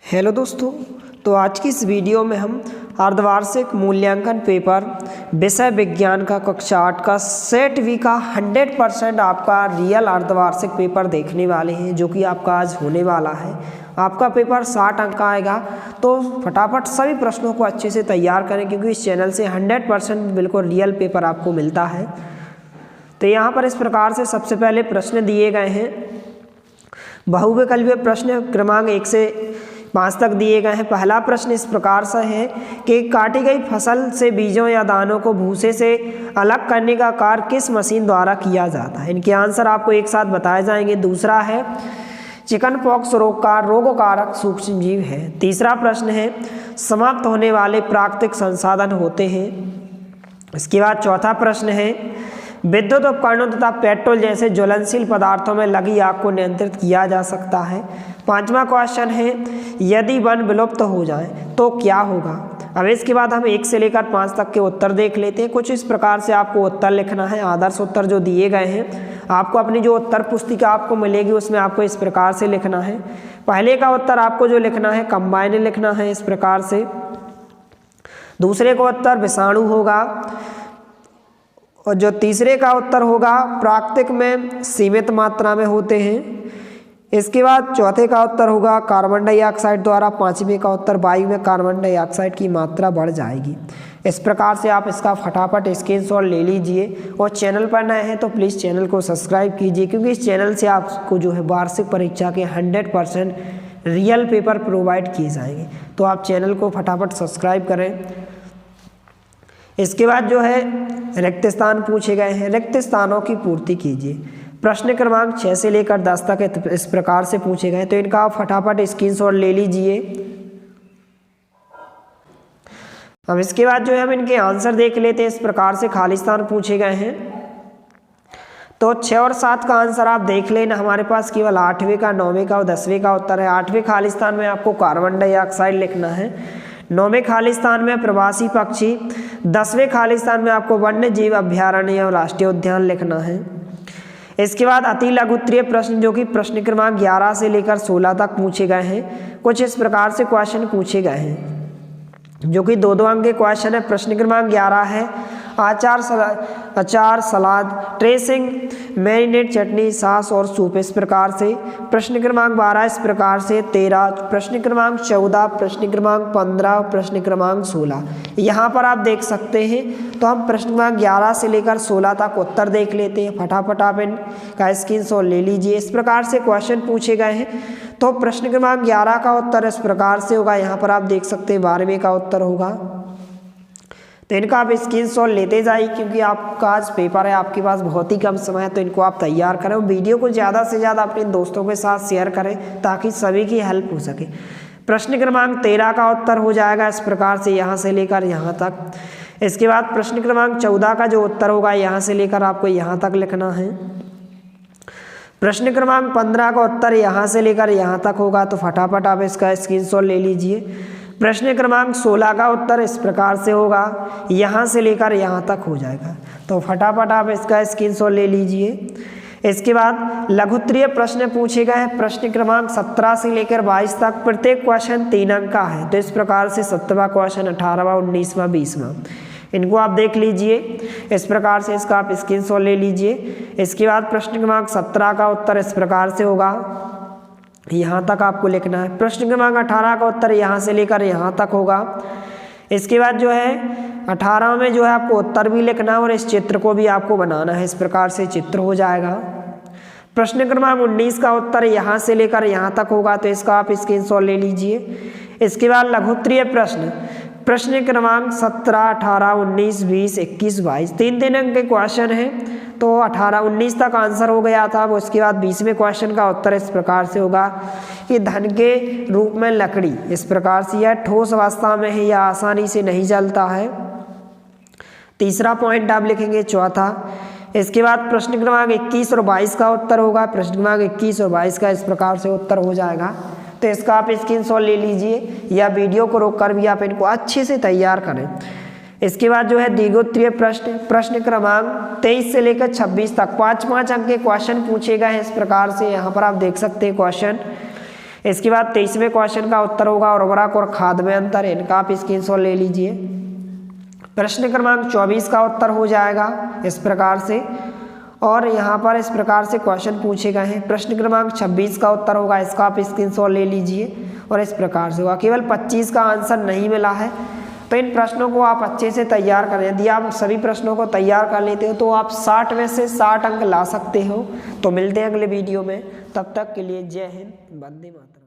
Hello दोस्तों, तो आज की इस वीडियो में हम अर्धवार्षिक मूल्यांकन पेपर विषय विज्ञान का कक्षा 8 का सेट वी का 100% आपका रियल अर्धवार्षिक पेपर देखने वाले हैं, जो कि आपका आज होने वाला है। आपका पेपर 60 अंक का आएगा, तो फटाफट सभी प्रश्नों को अच्छे से तैयार करें, क्योंकि इस चैनल से 100% बिल्कुल रियल पेपर आपको मिलता है। तो यहाँ पर इस प्रकार से सबसे पहले प्रश्न दिए गए हैं। बहुविकल्पीय प्रश्न क्रमांक 1 से 5 तक दिए गए हैं। पहला प्रश्न इस प्रकार से है कि काटी गई फसल से बीजों या दानों को भूसे से अलग करने का कार्य किस मशीन द्वारा किया जाता है। इनके आंसर आपको एक साथ बताए जाएंगे। दूसरा है चिकन पॉक्स रोग का रोगकारक सूक्ष्म जीव है। तीसरा प्रश्न है समाप्त होने वाले प्राकृतिक संसाधन होते हैं। इसके बाद चौथा प्रश्न है विद्युत उपकरणों तथा पेट्रोल जैसे ज्वलनशील पदार्थों में लगी आग को नियंत्रित किया जा सकता है। पांचवा क्वेश्चन है यदि वन विलुप्त हो जाए तो क्या होगा। अब इसके बाद हम 1 से लेकर 5 तक के उत्तर देख लेते हैं। कुछ इस प्रकार से आपको उत्तर लिखना है। आदर्श उत्तर जो दिए गए हैं, आपको अपनी जो उत्तर पुस्तिका आपको मिलेगी उसमें आपको इस प्रकार से लिखना है। पहले का उत्तर आपको जो लिखना है कंबाइन लिखना है इस प्रकार से। दूसरे का उत्तर विषाणु होगा, और जो तीसरे का उत्तर होगा प्राकृतिक में सीमित मात्रा में होते हैं। इसके बाद चौथे का उत्तर होगा कार्बन डाइऑक्साइड द्वारा। पांचवें का उत्तर वायु में कार्बन डाइऑक्साइड की मात्रा बढ़ जाएगी। इस प्रकार से आप इसका फटाफट स्क्रीनशॉट ले लीजिए, और चैनल पर नए हैं तो प्लीज़ चैनल को सब्सक्राइब कीजिए, क्योंकि इस चैनल से आपको जो है वार्षिक परीक्षा के 100% रियल पेपर प्रोवाइड किए जाएंगे। तो आप चैनल को फटाफट सब्सक्राइब करें। इसके बाद जो है रिक्त स्थान पूछे गए हैं। रिक्त स्थानों की पूर्ति कीजिए। प्रश्न क्रमांक 6 से लेकर 10 तक इस प्रकार से पूछे गए, तो इनका आप फटाफट स्क्रीनशॉट ले लीजिए। अब इसके बाद जो है हम इनके आंसर देख लेते हैं। इस प्रकार से खाली स्थान पूछे गए हैं, तो 6 और 7 का आंसर आप देख लेना। हमारे पास केवल 8वें का, 9वें का और 10वें का उत्तर है। 8वें खाली स्थान में आपको कार्बन डाइऑक्साइड लिखना है। 9वें खाली स्थान में प्रवासी पक्षी। 10वें खाली स्थान में आपको वन्य जीव अभ्यारण्य और राष्ट्रीय उद्यान लिखना है। इसके बाद अति लघु उत्तरीय प्रश्न, जो कि प्रश्न क्रमांक 11 से लेकर 16 तक पूछे गए हैं। कुछ इस प्रकार से क्वेश्चन पूछे गए हैं, जो कि 2-2 अंक के क्वेश्चन है। प्रश्न क्रमांक 11 है अचार, सलाद, ड्रेसिंग, मैरिनेट, चटनी, सॉस और सूप इस प्रकार से। प्रश्न क्रमांक 12 इस प्रकार से। 13, प्रश्न क्रमांक 14, प्रश्न क्रमांक 15, प्रश्न क्रमांक 16 यहाँ पर आप देख सकते हैं। तो हम प्रश्न क्रमांक 11 से लेकर 16 तक उत्तर देख लेते हैं। फटाफट आप इनका स्क्रीनशॉट ले लीजिए। इस प्रकार से क्वेश्चन पूछे गए हैं। तो प्रश्न क्रमांक 11 का उत्तर इस प्रकार से होगा। यहाँ पर आप देख सकते हैं 12वें का उत्तर होगा। तो इनका आप स्क्रीनशॉट लेते जाइए, क्योंकि आपका आज पेपर है, आपके पास बहुत ही कम समय है, तो इनको आप तैयार करें। वीडियो को ज़्यादा से ज़्यादा अपने दोस्तों के साथ शेयर करें, ताकि सभी की हेल्प हो सके। प्रश्न क्रमांक 13 का उत्तर हो जाएगा इस प्रकार से, यहाँ से लेकर यहाँ तक। इसके बाद प्रश्न क्रमांक 14 का जो उत्तर होगा यहाँ से लेकर आपको यहाँ तक लिखना है। प्रश्न क्रमांक 15 का उत्तर यहाँ से लेकर यहाँ तक होगा, तो फटाफट आप इसका स्क्रीनशॉट ले लीजिए। प्रश्न क्रमांक 16 का उत्तर इस प्रकार से होगा, यहाँ से लेकर यहाँ तक हो जाएगा, तो फटाफट आप इसका स्क्रीनशॉट ले लीजिए। इसके बाद लघु उत्तरीय प्रश्न पूछे गए हैं। प्रश्न क्रमांक 17 से लेकर 22 तक। प्रत्येक क्वेश्चन 3 अंक का है। तो इस प्रकार से 17वां क्वेश्चन, 18वां, 19वां, 20वां इनको आप देख लीजिए। इस प्रकार से इसका आप स्क्रीनशॉट ले लीजिए। इसके बाद प्रश्न क्रमांक 17 का उत्तर इस प्रकार से होगा, यहाँ तक आपको लिखना है। प्रश्न क्रमांक 18 का उत्तर यहाँ से लेकर यहाँ तक होगा। इसके बाद जो है 18 में जो है आपको उत्तर भी लिखना है, और इस चित्र को भी आपको बनाना है। इस प्रकार से चित्र हो जाएगा। प्रश्न क्रमांक 19 का उत्तर यहाँ से लेकर यहाँ तक होगा, तो इसका आप स्क्रीनशॉट ले लीजिए। इसके बाद लघु उत्तरीय प्रश्न, प्रश्न क्रमांक 17, 18, 19, 20, 21, 22 3-3 अंक के क्वेश्चन है। तो 18, 19 तक आंसर हो गया था। उसके बाद 20वें क्वेश्चन का उत्तर इस प्रकार से होगा कि धन के रूप में लकड़ी इस प्रकार से यह ठोस अवस्था में है या आसानी से नहीं जलता है। तीसरा पॉइंट आप लिखेंगे चौथा। इसके बाद प्रश्न क्रमांक 21 और 22 का उत्तर होगा। प्रश्न क्रमांक 21 और 22 का इस प्रकार से उत्तर हो जाएगा। तो इसका आप स्क्रीनशॉट ले लीजिए, या वीडियो को रोककर भी आप इनको अच्छे से तैयार करें। इसके बाद जो है दीर्घोत्तरीय प्रश्न, प्रश्न क्रमांक 23 से लेकर 26 तक 5-5 अंक के क्वेश्चन पूछे गए हैं। इस प्रकार से यहाँ पर आप देख सकते हैं क्वेश्चन। इसके बाद 23वें क्वेश्चन का उत्तर होगा उर्वरक और खाद में अंतर, इनका आप स्क्रीनशॉट ले लीजिए। प्रश्न क्रमांक 24 का उत्तर हो जाएगा इस प्रकार से, और यहाँ पर इस प्रकार से क्वेश्चन पूछे गए हैं। प्रश्न क्रमांक 26 का उत्तर होगा, इसका आप स्क्रीनशॉट ले लीजिए, और इस प्रकार से होगा। केवल 25 का आंसर नहीं मिला है, तो इन प्रश्नों को आप अच्छे से तैयार करें। यदि आप सभी प्रश्नों को तैयार कर लेते हो तो आप 60 में से 60 अंक ला सकते हो। तो मिलते हैं अगले वीडियो में, तब तक के लिए जय हिंद, वंदे मातरम।